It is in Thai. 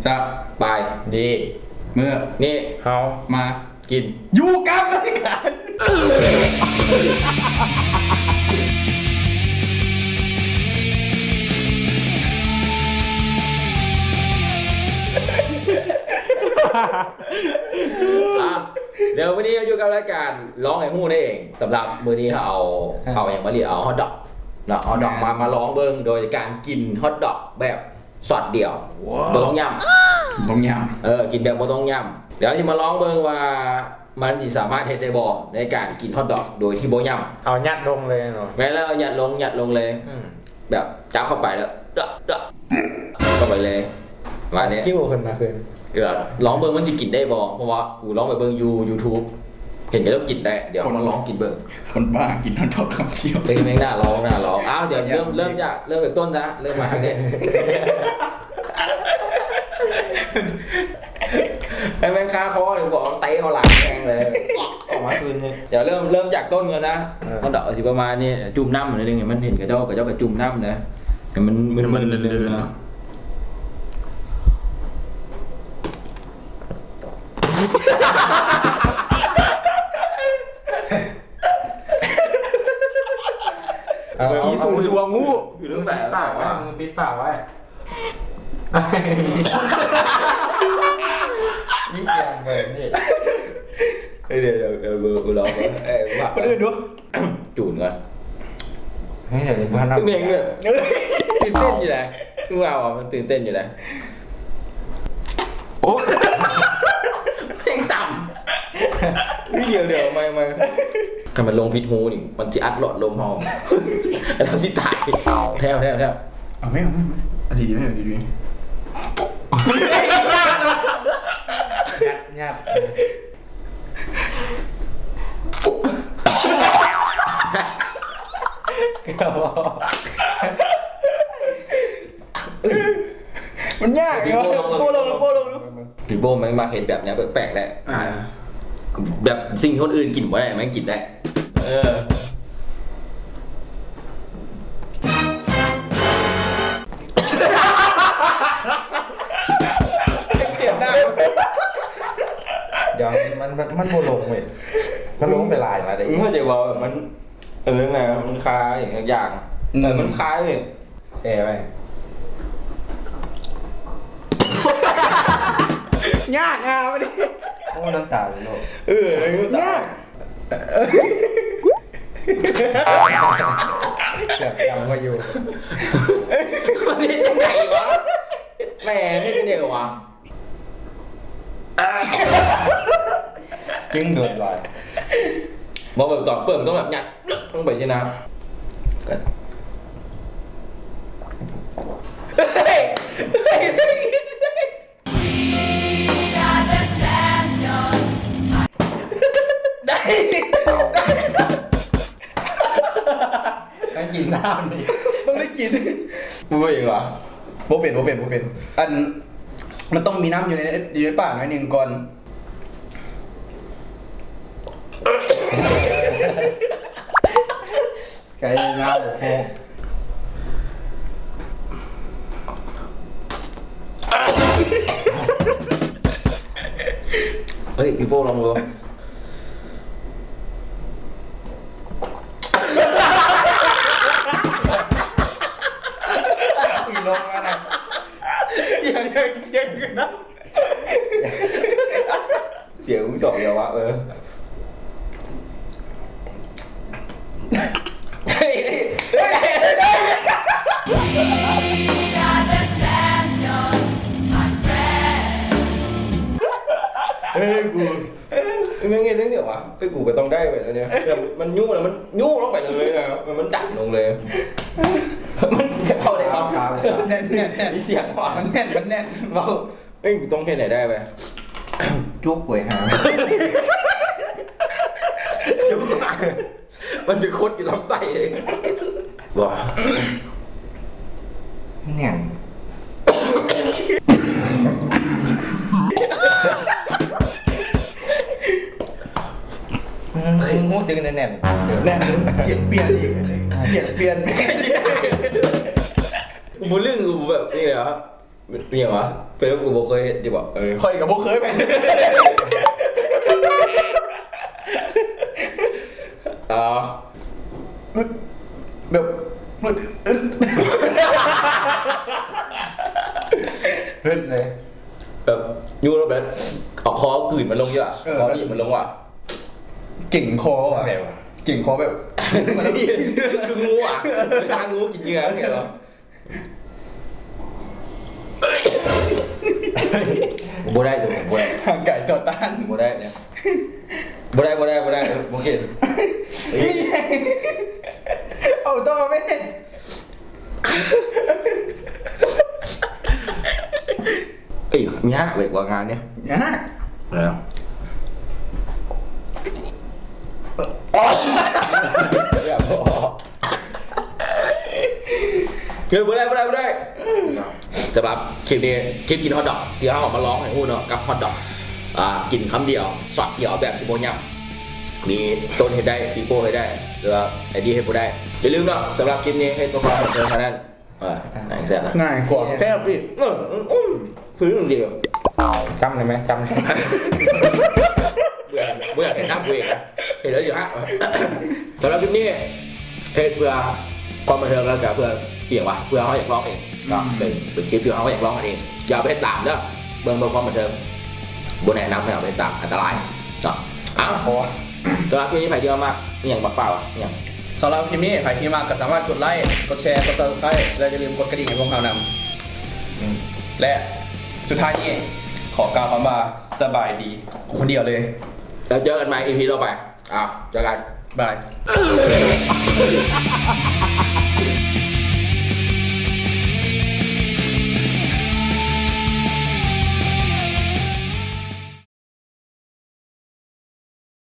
จะไปดีเมื่อนี่เฮามากินอยู่กับรายการ เดี๋ยววันนี้อยู่กับรายการร้องไอ้ฮู้นี่เองสำหรับมื้อนี้เอาอย่างมาเรียเอาฮอทดอกเนาะฮอทดอกมาร้องเบิ่งโดยการกินฮอทดอกแบบสอดเดียวบ่ต้องย่ำ ต้องย กินแบบบ่ต้องย่ำเดี๋ยวสิมาร้องเบิ่งว่ามันสิสามารถเฮ็ดได้บ่ในการกินฮอทดอกโดยที่บ่ย่ำ เอายัดลงเลยเนาะ แม้แล้วเอาหยัดลงเลยแบบจับเข้าไปแล้วเข้าไปเลยว่านี้ กิ้วขึ้นมาคืน ก็ร้องเบิ่งมันจะกินได้บ่เพราะว่ากูร้องไปเบิ่งYouTube เห็นก็ต้องกินได้เดี๋ยวมาร้องกินเบิ่ง ำคนบ้ากินฮอทดอกคำเดียว เพลงน่าร้องอ้าวเดี๋ยวเริ่มจากต้นซะเริ่มมาทางนี้ไอ้แม่งค้าคอหรือบอกเตะเขาหลังแม่งเลยออกมาคืนนี่เดี๋ยวเริ่มจากต้นก่อนนะต้นดอกสิประมาณนี้จุ่มน้ำหน่อยนึงมันเห็นกับเจ้ากับจุ่มน้ำนะแต่มันนะที่สูงชัวงู อยู่เรื่องแบบ ปากไว้มือปิดปากไว้นี่เสียงเบิร์นนี่ เดี๋ยวกูลองว่า คนอื่นดู จูนก่อน เฮ้ยเดี๋ยวพัน เน่งเนี่ยตื่นเต้นอยู่ไหนกูเอาอ่ะมันตื่นเต้นอยู่ไหน โอ้ เพลงต่ำนี่เดี๋ยวไม่ถ้ามันลงพิษหูนี่มันจะอัดหลอดลมเฮาแล้วสิตายแทบเอาไม่อดีไม่ดี ยัดมันยากไงวะโป้ลงพี่โบมันมาเห็นแบบเนี้ยแปลกๆแหละแบบสิ่งที่คนอื่นกินไม่ได้มันกินได้เก็บหน้าเดี๋ยวมันโมลงเว้ยมันลงไปลายอะไร เข้าใจว่ามันไงมันคล้ายอย่างมันคล้ายเลย แช่ไป ยากอ่ะไม่ได้ โอ้น้ำตาเลยโลก ยาก เกือบจำว่าอยู่ มันนี่ยังไงวะแม่นี่เป็นเด็กวะ จึงโดนลอย บอกแบบตอนเปิดต้องแบบหยัดต้องไปใช่ไหมได้ต้องกินน้ำนี่ ต้องได้กิน ไม่เหรอ โบเป็นอันมันต้องมีน้ำอยู่ในปากหน่อยหนึ่งก่อนไก่น้ำโอ้โห เฮ้ยพี่โป้ลองดูอีลงมานะเสียงกันนะ เสียงมึงสองเดียววะกูไม่เงี้ยเรื่องเดียววะกูก็ต้องได้ไปแล้วเนี่ยมันยุ่งแล้วมันยุ่งลงไปเลยนะมันดันลงเลยมันเข้าได้ครับ แน่นมีเสียงว่ะ มันแน่น เราเอ้ยต้องแค่ไหนได้ไป จุกเว้ยฮะ จุ๊บมันเป็นคดอยู่ลำไส้เองว้า เนี่ยมูดจึงแน่นแน่นเสียงเปลี่ยนอีกเสียงเปลี่ยน กูเรื่องกูแบบนี่เลยเหรอ เนี่ยวะเป็นกูบอกเคยจะบอกคอยกับพวกเคยไปแบบรึดเลย แบบยูแล้วแบบเอาคอกลืนมันลงเยอะคอบีบมันลงว่ะ เก่งคอว่ะ อะไรวะ เก่งคอแบบ คืองูอ่ะทางงูกินเหยื่อเห็นเหรอบ่ได้ตัวผมบ่ได้ ทางไก่ต่อต้าน บ่ได้เนี่ยบ่ได้บ่เก่ง เอาต่อไม่ เอ้ยมีฮะเว้ยว่างานเนี่ย ยาก แล้วเฮ้ยบ่ได้จะแบบคลิปนี้คลิปกินฮอทดอกที่เขาออกมาร้องให้ฮู้เนาะกับฮอทดอกกินคำเดียวสอดเดียวแบบที่โบย่ำมีต้นเห็ดได้ปีโป้เห็ดได้หรือว่าไอดีเห็ดโบได้อย่าลืมเนาะสำหรับคลิปนี้ให้ตัวความบันเทิงเท่านั้นไหนแซ่บนะ ง่ายกว่าแค่พี่ ฟื้นเดียว จำได้ไหมจำ เบื่อเห็นหน้ากูเองนะเห็นแล้วอยู่ฮะสำหรับคลิปนี้เฮ็ดเพื่อความบันเทิงแล้วก็เพื่อเกี่ยงวะเพื่อเขาอยากร้องเองก็เป็นคลิปที่เขาอยากร้องกันเองอย่าไปตามเด้อเบิ่งความบันเทิงบนแนะนำให้เอาไปตามอันตรายจ้ะอ้าวสำหรับคลิปนี้ไผ่เดียวมากอย่างบักเปล่าอย่าง สำหรับคลิปนี้ใครที่มาก็สามารถกดไลค์กดแชร์กดติดตามและอย่าลืมกดกระดิ่งให้พวกเรานำและสุดท้ายนี้ขอกล่าวคำว่าสบายดีคนเดียวเลย แล้วเจอกันใหม่ EP ต่อไปเจอกัน บาย